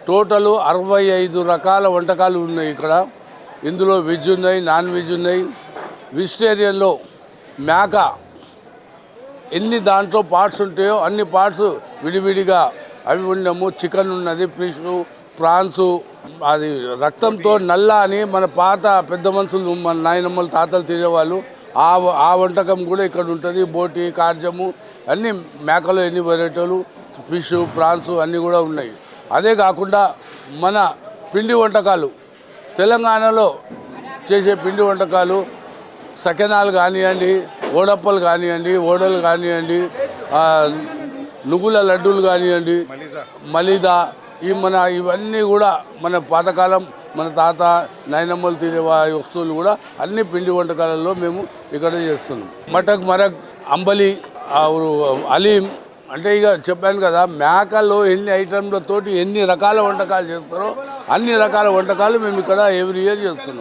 Total 65 రకాల వంటకాలు ఉన్నాయి ఇక్కడ. ఇందులో వెజ్ ఉన్నాయి, నాన్ వెజ్ ఉన్నాయి. వెజిటేరియన్లో మేక ఎన్ని దాంట్లో పార్ట్స్ ఉంటాయో అన్ని పార్ట్స్ విడివిడిగా అవి ఉండము. చికెన్ ఉన్నది, ఫిష్, ప్రాన్స్, అది రక్తంతో నల్ల అని మన పాత పెద్ద మనుషులు, మన నాయనమ్మలు, తాతలు తినేవాళ్ళు. ఆ వంటకం కూడా ఇక్కడ ఉంటుంది. బోటి, కార్జము అన్ని మేకలో ఎన్ని వెరైటీలు, ఫిష్, ప్రాన్స్ అన్నీ కూడా ఉన్నాయి. అదే కాకుండా మన పిండి వంటకాలు, తెలంగాణలో చేసే పిండి వంటకాలు, సకెనాలు కానివ్వండి, ఓడప్పలు కానివ్వండి, ఓడలు కానివ్వండి, నువ్వుల లడ్డూలు కానివ్వండి, మలీదా, ఇవన్నీ కూడా మన పాతకాలం మన తాత నాయనమ్మలు తినే వస్తువులు కూడా అన్ని పిండి వంటకాలలో మేము ఇక్కడ చేస్తున్నాం. మటక్, మరక్, అంబలి, అలీం, అంటే ఇక చెప్పాను కదా, మేకలో ఎన్ని ఐటమ్లతోటి ఎన్ని రకాల వంటకాలు చేస్తారో అన్ని రకాల వంటకాలు మేము ఇక్కడ ఎవ్రీ ఇయర్ చేస్తున్నాం.